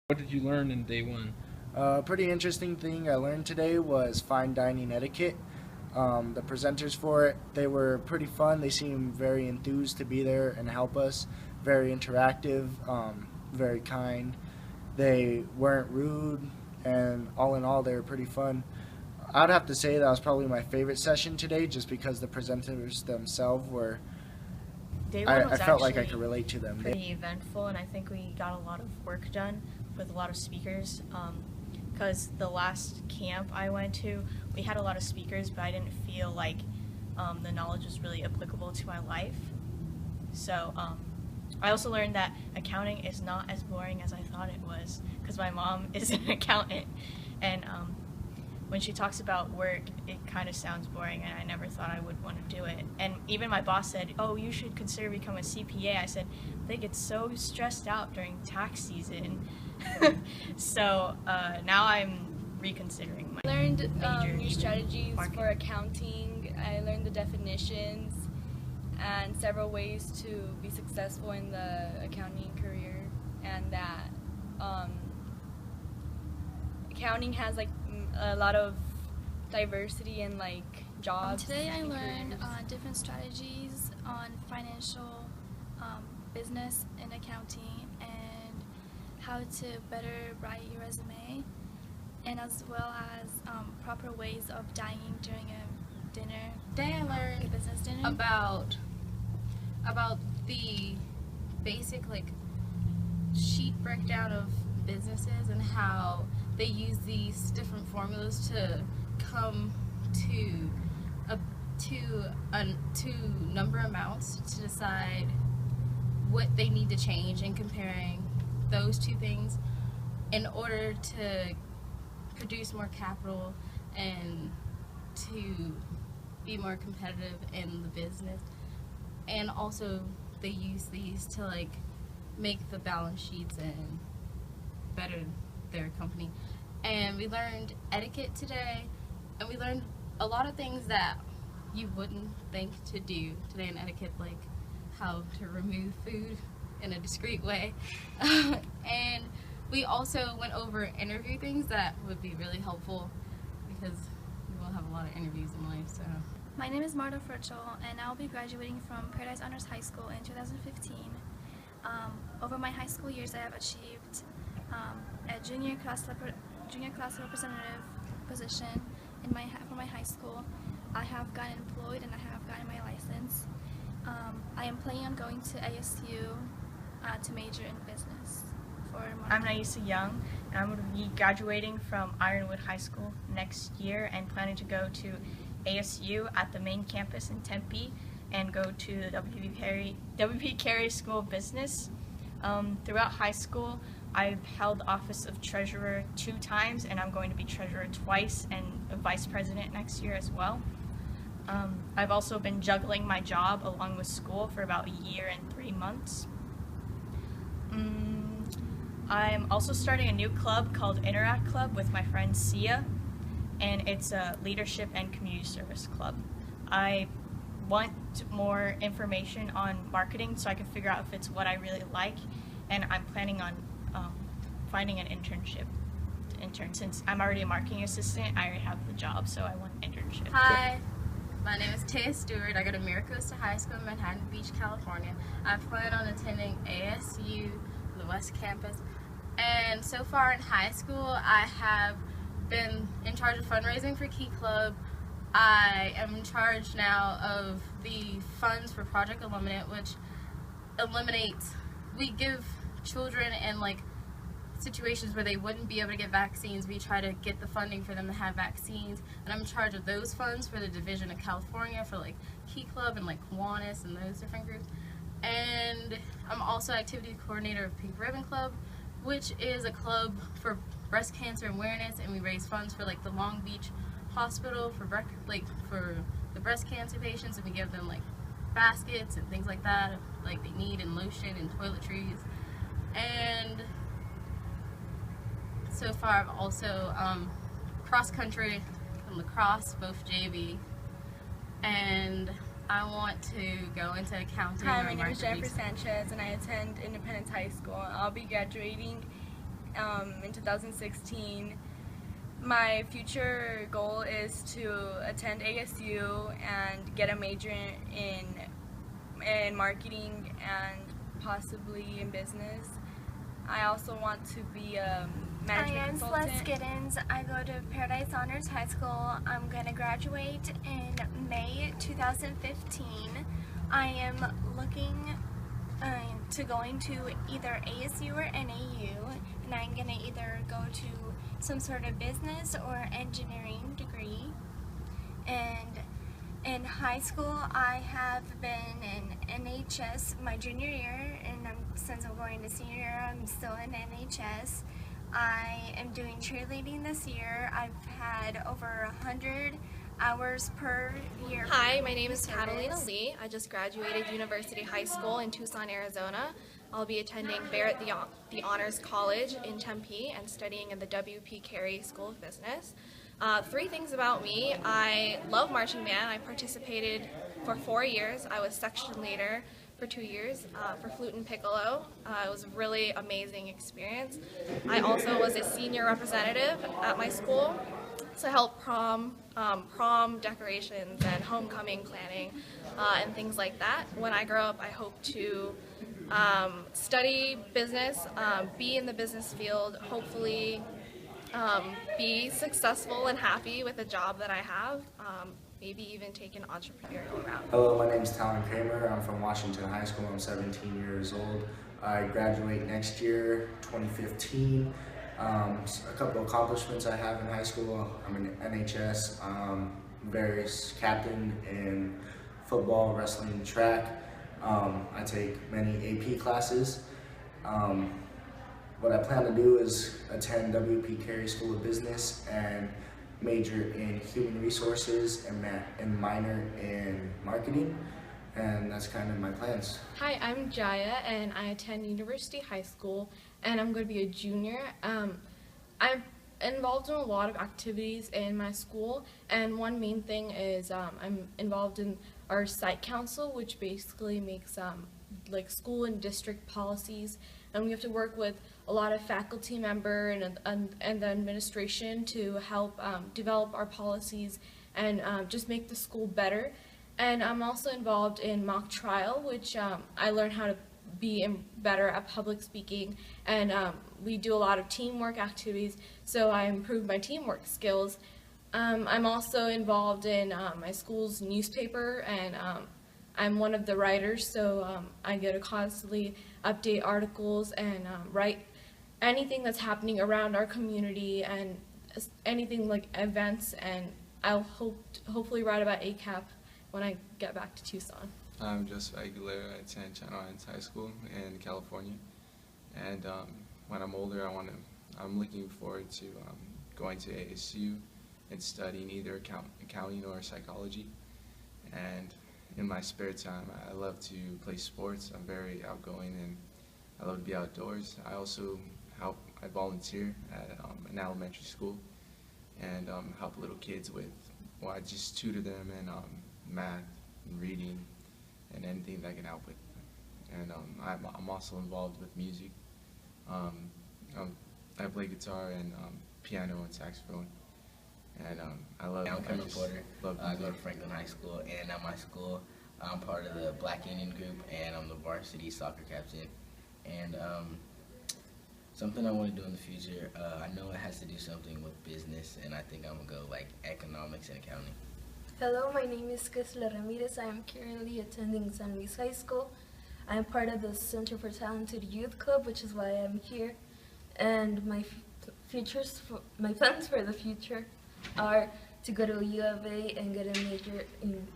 What did you learn in day one? Pretty interesting thing I learned today was fine dining etiquette. The presenters for it, they were pretty fun. They seemed very enthused to be there and help us. Very interactive, very kind. They weren't rude, and all in all, they were pretty fun. I'd have to say that was probably my favorite session today, just because the presenters themselves were. Day I, one I was felt like I actually could relate to them. pretty eventful, and I think we got a lot of work done with a lot of speakers. Because the last camp I went to, we had a lot of speakers, but I didn't feel like the knowledge was really applicable to my life. So I also learned that accounting is not as boring as I thought it was, because my mom is an accountant, and when she talks about work, it kind of sounds boring, and I never thought I would want to do it. And even my boss said, "Oh, you should consider becoming a CPA." I said, "They get so stressed out during tax season." So now I'm reconsidering my Learned major new strategies marketing. for accounting. I learned the definitions and several ways to be successful in the accounting career, and that accounting has like a lot of diversity in like jobs. Today I and learned careers. different strategies on financial business and accounting, and how to better write your resume, and as well as proper ways of dining during a dinner. Today I a learned business dinner. about the basic like sheet breakdown of businesses and how they use these different formulas to come to number amounts to decide what they need to change, and comparing those two things in order to produce more capital and to be more competitive in the business. And also they use these to like make the balance sheets and better their company. And we learned etiquette today, and we learned a lot of things that you wouldn't think to do today in etiquette, like how to remove food in a discreet way. And we also went over interview things that would be really helpful, because we will have a lot of interviews in life. So My name is Marta Furchel, and I'll be graduating from Paradise Honors High School in 2015. Over my high school years, I have achieved a junior class representative position for my high school. I have gotten employed, and I have gotten my license. I am planning on going to ASU to major in business. I'm Naisa Young, and I'm going to be graduating from Ironwood High School next year and planning to go to ASU at the main campus in Tempe and go to the W.P. Carey School of Business. Throughout high school, I've held the office of treasurer 2 times, and I'm going to be treasurer twice and a vice president next year as well. I've also been juggling my job along with school for about a year and 3 months. I'm also starting a new club called Interact Club with my friend Sia, and it's a leadership and community service club. I want more information on marketing so I can figure out if it's what I really like, and I'm planning on finding an internship to intern. Since I'm already a marketing assistant, I already have the job, so I want an internship. hi, my name is Taya Stewart. I go to Miracosta High School in Manhattan Beach, California. I plan on attending ASU, the West Campus. And so far in high school, I have been in charge of fundraising for Key Club. I am in charge now of the funds for Project Eliminate, which eliminates, we give children in like situations where they wouldn't be able to get vaccines, we try to get the funding for them to have vaccines, and I'm in charge of those funds for the Division of California for like Key Club and like Kiwanis and those different groups. And I'm also activity coordinator of Pink Ribbon Club, which is a club for breast cancer awareness, and we raise funds for like the Long Beach Hospital for for the breast cancer patients, and we give them like baskets and things like that like they need, and lotion and toiletries. And so far I've also cross country and lacrosse, both JV, and I want to go into accounting. Hi, or my name is market Jennifer research. Sanchez, and I attend Independence High School. I'll be graduating in 2016. My future goal is to attend ASU and get a major in marketing and possibly in business. I also want to be a management consultant. I am Celeste Giddens. I go to Paradise Honors High School. I'm going to graduate in May 2015. I am looking to going to either ASU or NAU, and I'm going to either go to some sort of business or engineering degree. And in high school, I have been in NHS my junior year, and since I'm going to senior year, I'm still in NHS. I am doing cheerleading this year. I've had over 100 hours per year. Hi, my name is Catalina Lee. I just graduated University High School in Tucson, Arizona. I'll be attending Barrett the Honors College in Tempe and studying in the W.P. Carey School of Business. 3 things about me. I love marching band. I participated for 4 years. I was section leader for 2 years for flute and piccolo. It was a really amazing experience. I also was a senior representative at my school, so I helped prom decorations and homecoming planning and things like that. When I grow up, I hope to study business, be in the business field, hopefully be successful and happy with the job that I have, maybe even take an entrepreneurial route. Hello, my name is Talon Kramer. I'm from Washington High School. I'm 17 years old. I graduate next year, 2015. A couple accomplishments I have in high school. I'm in NHS, various captain in football, wrestling, and track. I take many AP classes. What I plan to do is attend W.P. Carey School of Business and major in human resources and minor in marketing, and that's kind of my plans. Hi, I'm Jaya, and I attend University High School, and I'm going to be a junior. I'm involved in a lot of activities in my school, and one main thing is I'm involved in our site council, which basically makes like school and district policies, and we have to work with a lot of faculty member and the administration to help develop our policies and just make the school better. And I'm also involved in mock trial, which I learned how to be better at public speaking, and we do a lot of teamwork activities, so I improved my teamwork skills. I'm also involved in my school's newspaper, and I'm one of the writers, so I get to constantly update articles and write anything that's happening around our community and anything like events, and I'll hopefully write about ACAP when I get back to Tucson. I'm just regular. I attend Channel Islands High School in California, and when I'm older, I'm looking forward to going to ASU and studying either accounting or psychology. And in my spare time, I love to play sports. I'm very outgoing and I love to be outdoors. I also I volunteer at an elementary school and help little kids with, well, I just tutor them in math and reading and anything that I can help with. And I'm also involved with music. I play guitar and piano and saxophone. And I love I'm Kevin Porter. I go music. to Franklin High School, and at my school, I'm part of the Black Union group, and I'm the varsity soccer captain. And something I want to do in the future, I know it has to do something with business, and I think I'm going to go like economics and accounting. Hello, my name is Crisla Ramirez. I am currently attending San Luis High School. I am part of the Center for Talented Youth Club, which is why I'm here. And my plans for the future are to go to U of A and get a major in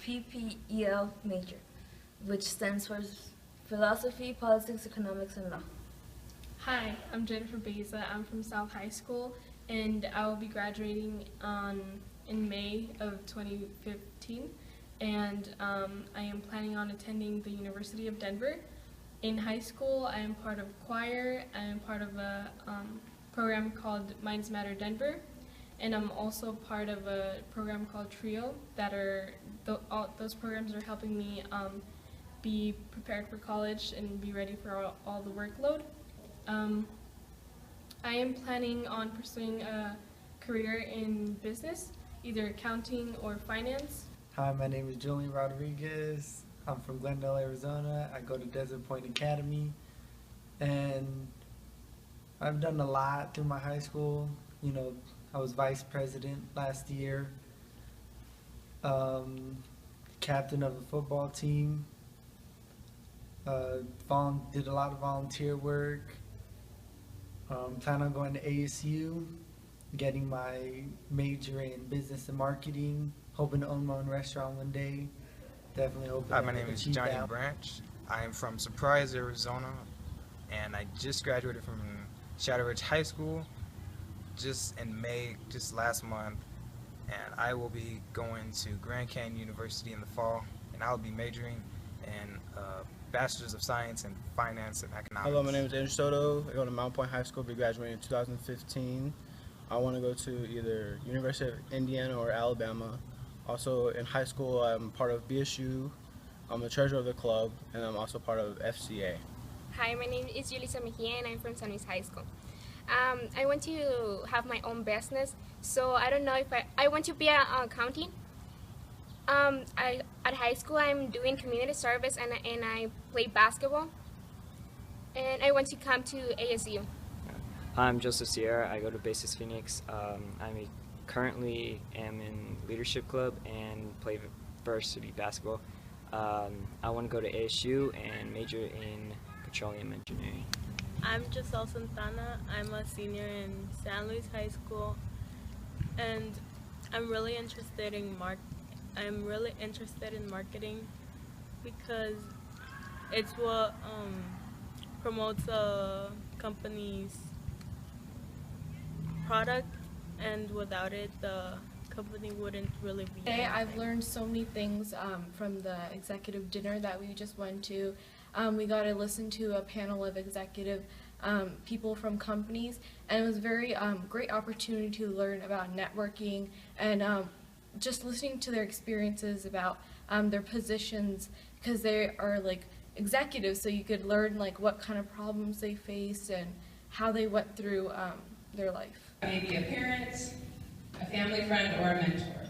PPEL major, which stands for Philosophy, Politics, Economics, and Law. Hi, I'm Jennifer Beza. I'm from South High School, and I will be graduating in May of 2015, and I am planning on attending the University of Denver. In high school, I am part of choir. I am part of a program called Minds Matter Denver, and I'm also part of a program called Trio. Those programs are helping me be prepared for college and be ready for all the workload. I am planning on pursuing a career in business, either accounting or finance. Hi, my name is Julian Rodriguez. I'm from Glendale, Arizona. I go to Desert Point Academy, and I've done a lot through my high school. You know, I was vice president last year, captain of the football team, did a lot of volunteer work, plan on going to ASU, getting my major in business and marketing, hoping to own my own restaurant one day. Definitely hoping. Hi, my name is Johnny Branch. I am from Surprise, Arizona, and I just graduated from Shadow Ridge High School just in May, just last month, and I will be going to Grand Canyon University in the fall, and I'll be majoring in Bachelor's of Science in Finance and Economics. Hello, my name is Andrew Soto. I go to Mount Point High School, be graduating in 2015. I want to go to either University of Indiana or Alabama. Also in high school, I'm part of BSU. I'm the treasurer of the club, and I'm also part of FCA. Hi, my name is Julissa Mejia, and I'm from San Luis High School. I want to have my own business, so I don't know if I want to be an accounting. At high school, I'm doing community service, and I play basketball, and I want to come to ASU. I'm Joseph Sierra. I go to Basis Phoenix. Currently am in leadership club and play varsity basketball. I want to go to ASU and major in petroleum engineering. I'm Giselle Santana. I'm a senior in San Luis High School, and I'm really interested in marketing because it's what promotes a company's product, and without it, the company wouldn't really be. Today I've learned so many things from the executive dinner that we just went to. We got to listen to a panel of executive people from companies, and it was a very great opportunity to learn about networking and just listening to their experiences about their positions, because they are like executives, so you could learn like what kind of problems they faced and how they went through their life. Maybe a parent, a family friend, or a mentor.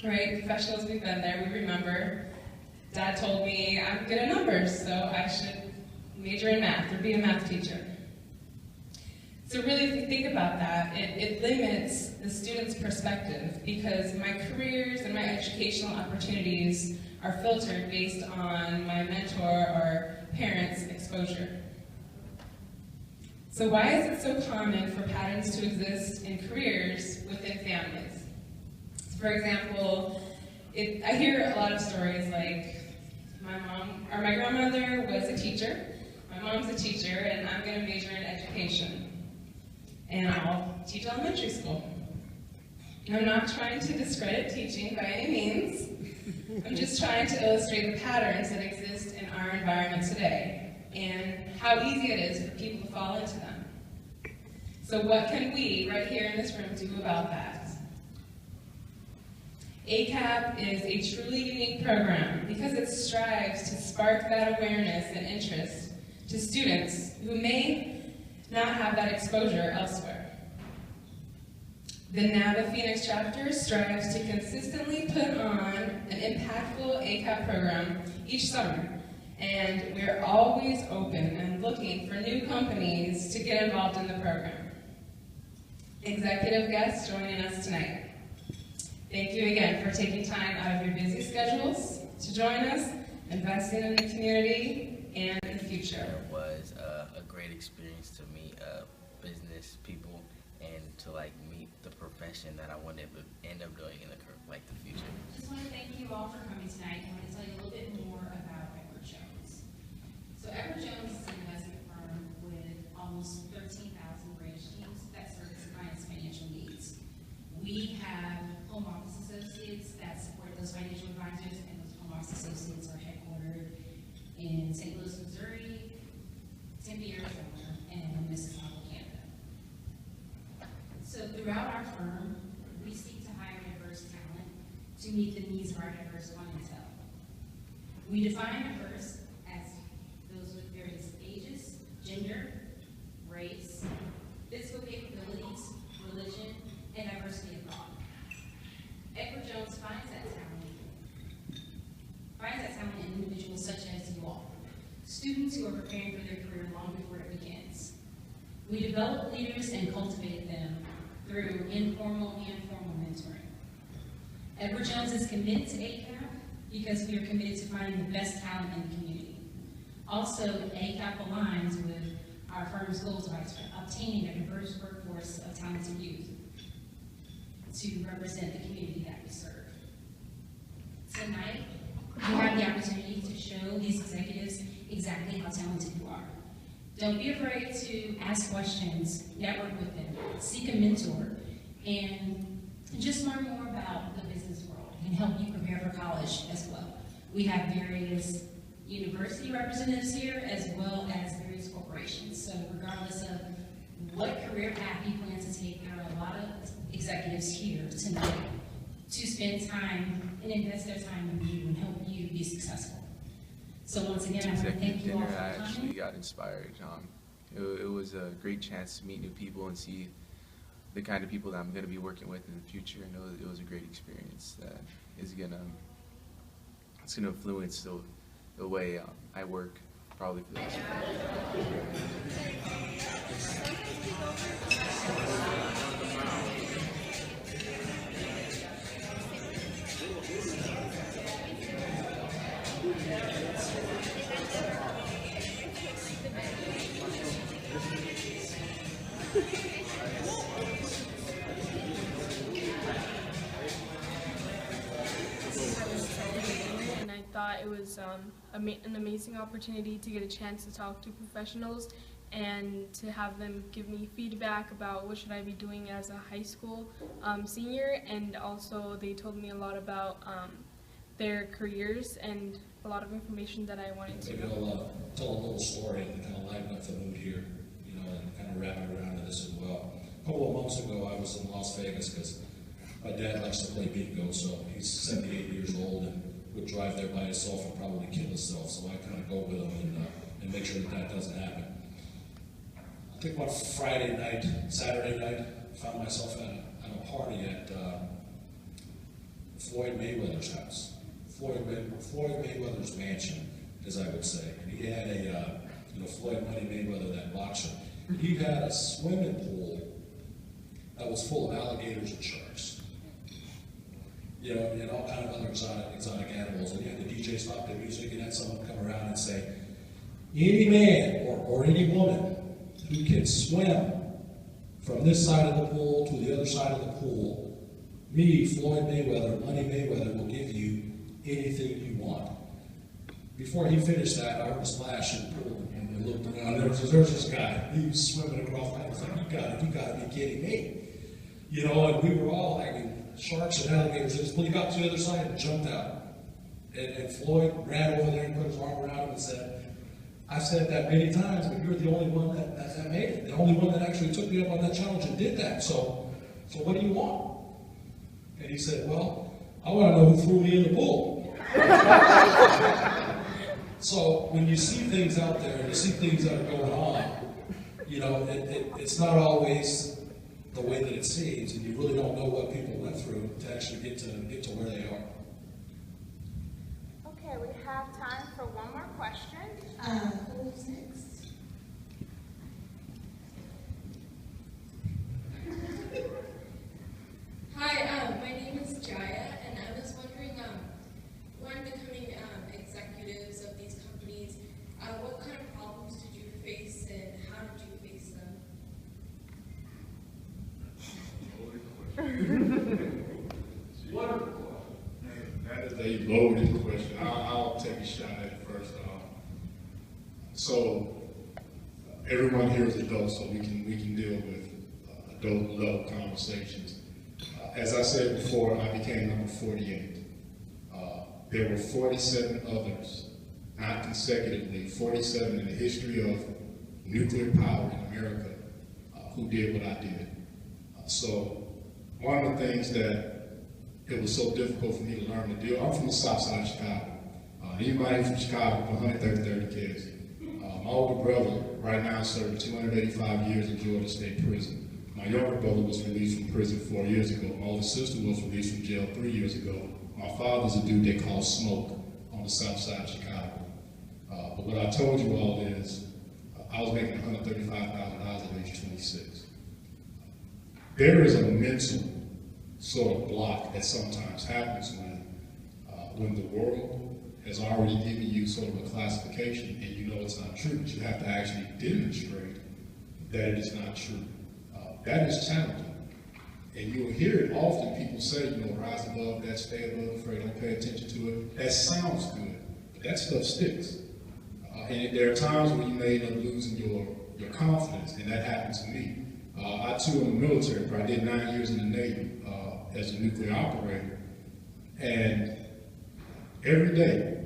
Right? Professionals, we've been there, we remember. Dad told me I'm good at numbers, so I should major in math or be a math teacher. So really, if you think about that, it limits the student's perspective, because my careers and my educational opportunities are filtered based on my mentor or parents' exposure. So why is it so common for patterns to exist in careers within families? For example, I hear a lot of stories like, my grandmother was a teacher, my mom's a teacher, and I'm going to major in education. And I'll teach elementary school. I'm not trying to discredit teaching by any means. I'm just trying to illustrate the patterns that exist in our environment today and how easy it is for people to fall into them. So what can we, right here in this room, do about that? ACAP is a truly unique program because it strives to spark that awareness and interest to students who may not have that exposure elsewhere. The NABA Phoenix chapter strives to consistently put on an impactful ACAP program each summer, and we're always open and looking for new companies to get involved in the program. Executive guests joining us tonight, thank you again for taking time out of your busy schedules to join us, investing in the community and the future. It was a great experience to meet business people and to meet the profession that I wanted to end up doing in the future. Just want to thank you all for coming tonight. I want to tell you a little bit more about Edward Jones. So Edward Jones is an investment firm with almost 13,000 branch teams that service clients' financial needs. We have home office associates that support those financial advisors, and those home office associates are headquartered in St. Louis, Missouri, Tempe, Arizona, and Mississauga, Canada. So throughout our firm, we seek to hire diverse talent to meet the needs of our diverse clientele. We define diverse as those with various ages, gender, We develop leaders and cultivate them through informal and formal mentoring. Edward Jones is committed to ACAP because we are committed to finding the best talent in the community. Also, ACAP aligns with our firm's goals of obtaining a diverse workforce of talented youth to represent the community that we serve. Tonight, you have the opportunity to show these executives exactly how talented you are. Don't be afraid to ask questions, network with them, seek a mentor, and just learn more about the business world and help you prepare for college as well. We have various university representatives here as well as various corporations. So regardless of what career path you plan to take, there are a lot of executives here tonight to spend time and invest their time with you and help you be successful. So once again, I want to thank you all for coming. I actually got inspired. It was a great chance to meet new people and see the kind of people that I'm going to be working with in the future. And it was a great experience that is going to influence the way I work probably for the rest of my And I thought it was an amazing opportunity to get a chance to talk to professionals and to have them give me feedback about what should I be doing as a high school senior, and also they told me a lot about their careers and a lot of information that I wanted to know. Maybe I'll tell a little story and kind of lighten up the mood here, and kind of wrap it around to this as well. A couple of months ago, I was in Las Vegas because my dad likes to play bingo, so he's 78 years old and would drive there by himself and probably kill himself, so I kind of go with him and make sure that doesn't happen. I think one Saturday night, I found myself at a party at Floyd Mayweather's house. Floyd Mayweather's mansion, as I would say. And he had Floyd Money Mayweather, that boxer. He had a swimming pool that was full of alligators and sharks. And all kind of other exotic animals. And you had the DJ stop the music and had someone come around and say, any man or any woman who can swim from this side of the pool to the other side of the pool, me, Floyd Mayweather, Money Mayweather, will give you anything you want. Before he finished that, I heard a splash in the pool and looked around. There was this guy. He was swimming across. I was like, you got to be kidding me. And we were all like, sharks and alligators. Well, he got to the other side and jumped out. And Floyd ran over there and put his arm around him and said, I've said that many times, but you're the only one that made it. The only one that actually took me up on that challenge and did that. So what do you want? And he said, well, I want to know who threw me in the pool. So when you see things out there and you see things that are going on, it's not always the way that it seems, and you really don't know what people went through to actually get to where they are. Okay, we have time for one more question. Who's next? Hi, my name is Jaya, and I was wondering, when becoming executives of these companies, what kind of problems did you face and how did you face them? Wonderful question. That is a loaded question. I'll take a shot at it first. So everyone here is adults, so we can deal with adult level conversations. As I said before, I became number 48. There were 47 others, not consecutively, 47 in the history of nuclear power in America who did what I did. So one of the things that it was so difficult for me to learn to do, I'm from the south side of Chicago. Anybody from Chicago, 130 kids. My older brother right now served 285 years in Georgia State Prison. My younger brother was released from prison 4 years ago. My older sister was released from jail 3 years ago. My father's a dude they call Smoke on the south side of Chicago. But what I told you all is, I was making $135,000 at age 26. There is a mental sort of block that sometimes happens when the world has already given you sort of a classification and you know it's not true, but you have to actually demonstrate that it is not true. That is challenging. And you'll hear it often, people say, rise above that, stay above the fray, don't pay attention to it. That sounds good, but that stuff sticks. And there are times when you may end up losing your confidence, and that happened to me. I too am in the military, but I did 9 years in the Navy as a nuclear operator. And every day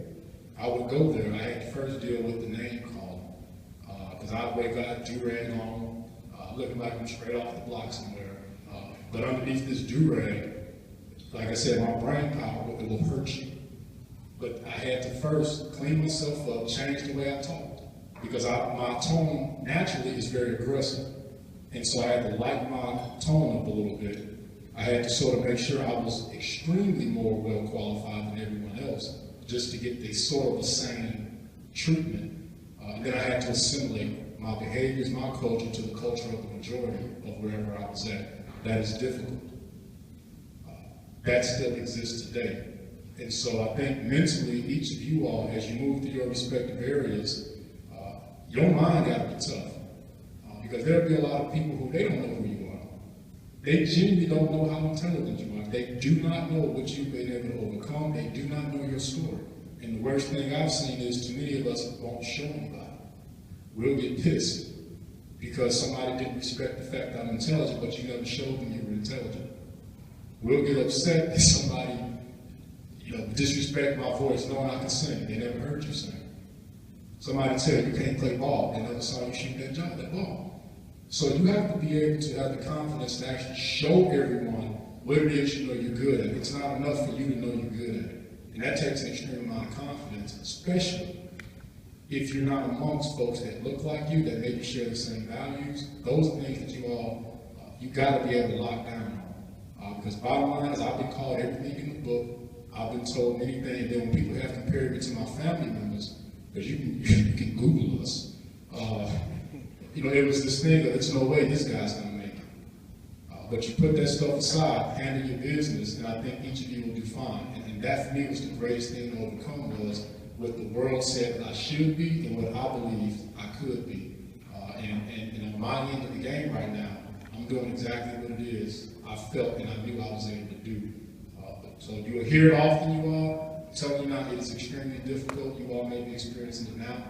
I would go there, I had to first deal with the name call, because I'd wake up, do-rag on, looking like I'm straight off the block somewhere. But underneath this do-rag, like I said, my brain power, it will hurt you. But I had to first clean myself up, change the way I talked, because my tone naturally is very aggressive. And so I had to lighten my tone up a little bit. I had to sort of make sure I was extremely more well qualified than everyone else, just to get the sort of the same treatment. Then I had to assimilate my behaviors, my culture to the culture of the majority of wherever I was at. That is difficult. That still exists today. And so I think mentally, each of you all, as you move through your respective areas, your mind got to be tough. Because there'll be a lot of people who they don't know who you are. They genuinely don't know how intelligent you are. They do not know what you've been able to overcome. They do not know your story. And the worst thing I've seen is too many of us won't show anybody. We'll get pissed because somebody didn't respect the fact that I'm intelligent, but you never showed them you were intelligent. We'll get upset if somebody, disrespect my voice knowing I can sing. They never heard you sing. Somebody tell you can't play ball. They never saw you shoot that ball. So you have to be able to have the confidence to actually show everyone what it is you know you're good at. It's not enough for you to know you're good at it. And that takes an extreme amount of confidence, especially if you're not amongst folks that look like you, that maybe share the same values. Those are things that you got to be able to lock down on. Because bottom line is I've been called everything in the book. I've been told many things. And then when people have compared me to my family members, because you can Google us, it was this thing that it's no way this guy's going to make it. But you put that stuff aside, handle your business, and I think each of you will do fine. And that for me was the greatest thing to overcome was what the world said that I should be and what I believed I could be. And on my end of the game right now, I'm doing exactly what it is I felt and I knew I was able to do. So you will hear it often, you all. I'm telling you now, it is extremely difficult. You all may be experiencing it now,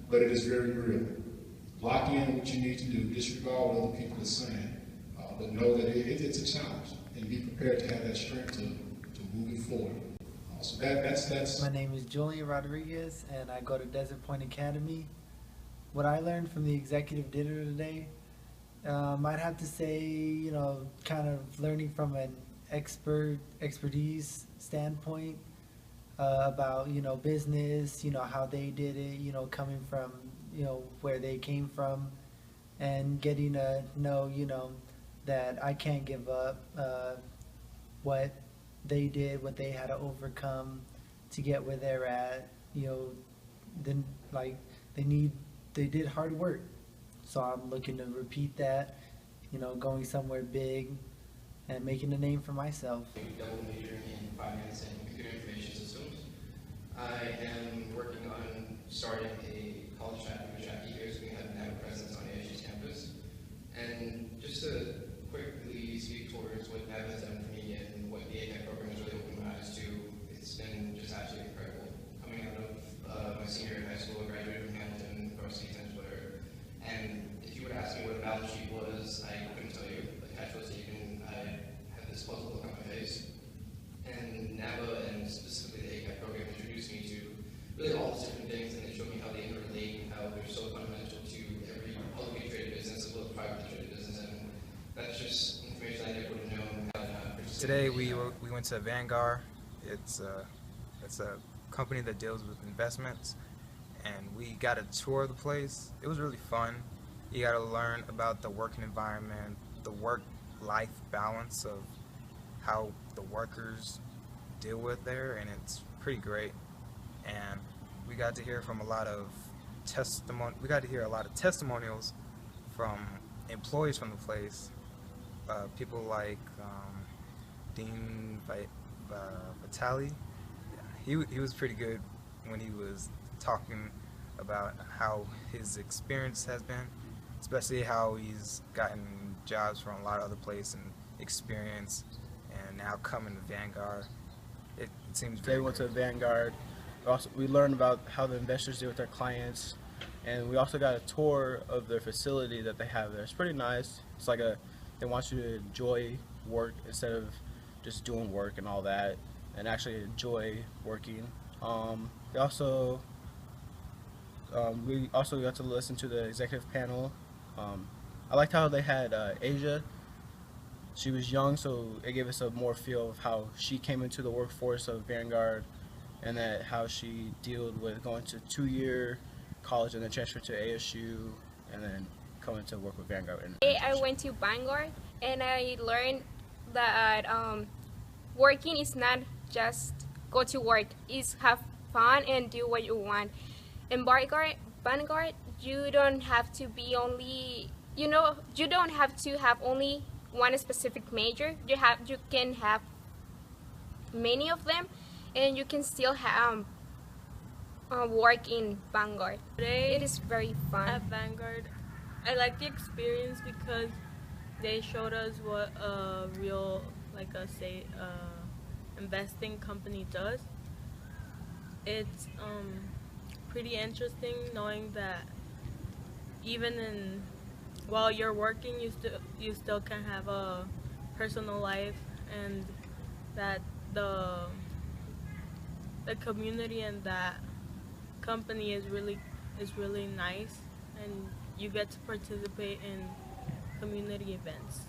but it is very real. Lock in what you need to do. Disregard what other people are saying. But know that it's a challenge. And be prepared to have that strength to move forward. So that's. My name is Julian Rodriguez, and I go to Desert Point Academy. What I learned from the executive dinner today, I'd have to say, kind of learning from an expertise standpoint about, business, how they did it, coming from, where they came from, and getting to know, that I can't give up what they did, what they had to overcome to get where they're at. Then they did hard work. So I'm looking to repeat that, going somewhere big and making a name for myself. Double major in finance and computer information systems. I am working on starting a college track here so we can have a NABA presence on ASU's campus. And just to quickly speak towards what NABA has done for me and what the ACAP program has really opened my eyes to, it's been just absolutely incredible. Coming out of my senior year in high school, I graduated from Hamilton, varsity tennis player. And if you would ask me what a balance sheet was, I couldn't tell you. The cash was taken, I had this puzzle look on my face. And NABA and specifically the ACAP program introduced me to really all these different things, and they showed me how they interrelate and how they're so fundamental to every publicly traded business as well as privately traded business. And that's just information I never would have known had I not participated. Today we went to Vanguard. It's a company that deals with investments, and we got a tour of the place. It was really fun. You got to learn about the working environment, the work-life balance of how the workers deal with there, and it's pretty great. And we got to hear from a lot of We got to hear a lot of testimonials from employees from the place. People like Dean Vitale. He was pretty good when he was talking about how his experience has been, especially how he's gotten jobs from a lot of other places and experience, and now coming to Vanguard. It seems very They went to great. Vanguard. We learned about how the investors deal with their clients, and we also got a tour of their facility that they have there. It's pretty nice. It's like they want you to enjoy work instead of just doing work and all that, and actually enjoy working. We also got to listen to the executive panel. I liked how they had Asia. She was young, so it gave us a more feel of how she came into the workforce of Vanguard, and that how she dealt with going to 2-year college and then transfer to ASU, and then coming to work with Vanguard. I went to Vanguard, and I learned that working is not just go to work, it's have fun and do what you want. In Vanguard, you don't have to be only, you don't have to have only one specific major. You can have many of them, and you can still have work in Vanguard. It is very fun. At Vanguard, I like the experience because they showed us what a real, investing company does. It's pretty interesting knowing that even while you're working, you still can have a personal life, and that the community and that company is really nice, and you get to participate in community events.